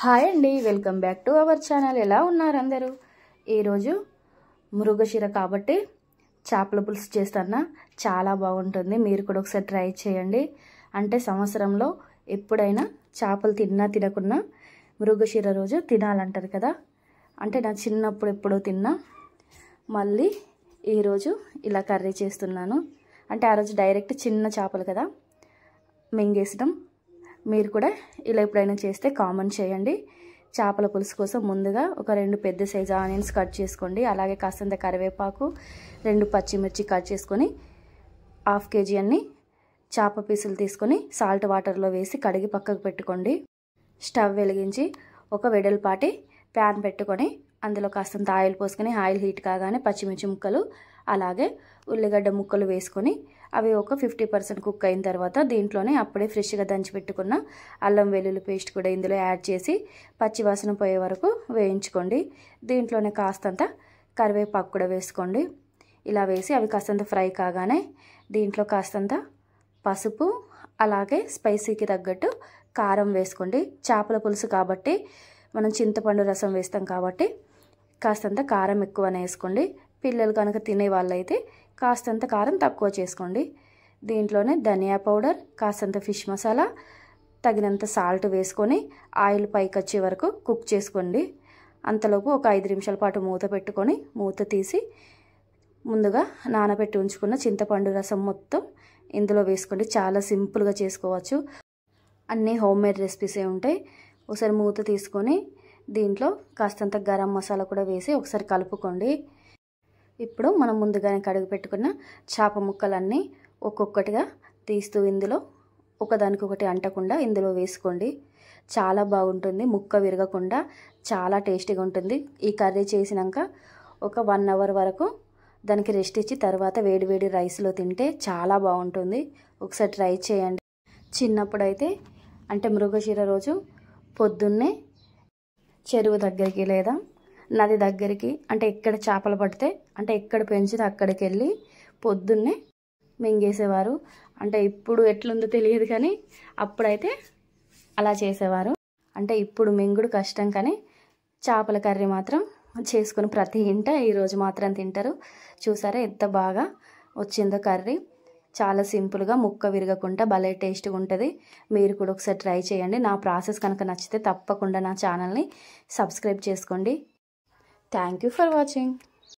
Hi అండి, welcome back to our channel. ఎలా ఉన్నారు అందరూ? ఈరోజు మృగశిర కాబట్టి చేపల పులుసు చేస్తాను. చాలా బాగుంటుంది. మీరు కూడా ఒకసారి ట్రై చేయండి. అంటే సంవత్సరంలో ఎప్పుడైనా చేపలు తిన్నా తినకున్నా మృగశిర రోజు తినాలంటారు కదా. అంటే నా చిన్నప్పుడు ఎప్పుడో తిన్నా, మళ్ళీ ఈరోజు ఇలా కర్రీ చేస్తున్నాను. అంటే ఆ రోజు డైరెక్ట్ చిన్న చేపలు కదా మింగేసడం. మీరు కూడా ఇలా ఎప్పుడైనా చేస్తే కామెంట్ చేయండి. చేపల పులుసు కోసం ముందుగా ఒక 2 పెద్ద సైజు ఆనియన్స్ కట్ చేసుకోండి. అలాగే కాస్తంత కరివేపాకు, 2 పచ్చిమిర్చి కట్ చేసుకొని 1/2 kg అన్ని చేప పీసులు తీసుకొని సాల్ట్ వాటర్లో వేసి కడిగి పక్కకు పెట్టుకోండి. స్టవ్ వెలిగించి ఒక వెడల్పాటి ప్యాన్ పెట్టుకొని అందులో కాస్తంత ఆయిల్ పోసుకొని ఆయిల్ హీట్ కాగానే పచ్చిమిర్చి ముక్కలు అలాగే ఉల్లిగడ్డ ముక్కలు వేసుకొని అవి ఒక 50% కుక్ అయిన తర్వాత దీంట్లోనే అప్పుడే ఫ్రెష్గా దంచి పెట్టుకున్న అల్లం వెల్లుల్లి పేస్ట్ కూడా ఇందులో యాడ్ చేసి పచ్చివాసన పోయే వరకు వేయించుకోండి. దీంట్లోనే కాస్తంత కరివేపాకు కూడా వేసుకోండి. ఇలా వేసి అవి కాస్తంత ఫ్రై కాగానే దీంట్లో కాస్తంత పసుపు అలాగే స్పైసీకి తగ్గట్టు కారం వేసుకోండి. చేపల పులుసు కాబట్టి మనం చింతపండు రసం వేస్తాం కాబట్టి కాస్తంత కారం ఎక్కువనే వేసుకోండి. పిల్లలు కనుక తినే వాళ్ళైతే కాస్తంత కారం తక్కువ చేసుకోండి. దీంట్లోనే ధనియా పౌడర్, కాస్తంత ఫిష్ మసాలా, తగినంత సాల్ట్ వేసుకొని ఆయిల్ పైకి వచ్చే వరకు కుక్ చేసుకోండి. అంతలోపు ఒక 5 నిమిషాల పాటు మూత పెట్టుకొని మూత తీసి ముందుగా నానబెట్టి ఉంచుకున్న చింతపండు రసం మొత్తం ఇందులో వేసుకోండి. చాలా సింపుల్గా చేసుకోవచ్చు. అన్నీ హోమ్మేడ్ రెసిపీసే ఉంటాయి. ఒకసారి మూత తీసుకొని దీంట్లో కాస్తంత గరం మసాలా కూడా వేసి ఒకసారి కలుపుకోండి. ఇప్పుడు మనం ముందుగానే కడిగి పెట్టుకున్న చేప ముక్కలన్నీ ఒక్కొక్కటిగా తీస్తూ ఇందులో ఒకదానికొకటి అంటకుండా ఇందులో వేసుకోండి. చాలా బాగుంటుంది. ముక్క విరగకుండా చాలా టేస్టీగా ఉంటుంది. ఈ కర్రీ చేసినాక ఒక 1 అవర్ వరకు దానికి రెస్ట్ ఇచ్చి తర్వాత వేడివేడి రైస్లో తింటే చాలా బాగుంటుంది. ఒకసారి ట్రై చేయండి. చిన్నప్పుడైతే అంటే మృగశిర రోజు పొద్దున్నే చెరువు దగ్గరికి లేదా నది దగ్గరికి అంటే ఎక్కడ చేపలు పడితే అంటే ఎక్కడ పెంచితే అక్కడికి వెళ్ళి పొద్దున్నే మింగేసేవారు. అంటే ఇప్పుడు ఎట్లుందో తెలియదు కానీ అప్పుడైతే అలా చేసేవారు. అంటే ఇప్పుడు మింగుడు కష్టం కానీ చేపల కర్రీ మాత్రం చేసుకుని ప్రతి ఇంట ఈరోజు మాత్రం తింటారు. చూసారా ఎంత బాగా వచ్చిందో కర్రీ. చాలా సింపుల్గా ముక్క విరగకుండా భలే టేస్ట్గా ఉంటుంది. మీరు కూడా ఒకసారి ట్రై చేయండి. నా ప్రాసెస్ కనుక నచ్చితే తప్పకుండా నా ఛానల్ని సబ్స్క్రైబ్ చేసుకోండి. Thank you for watching.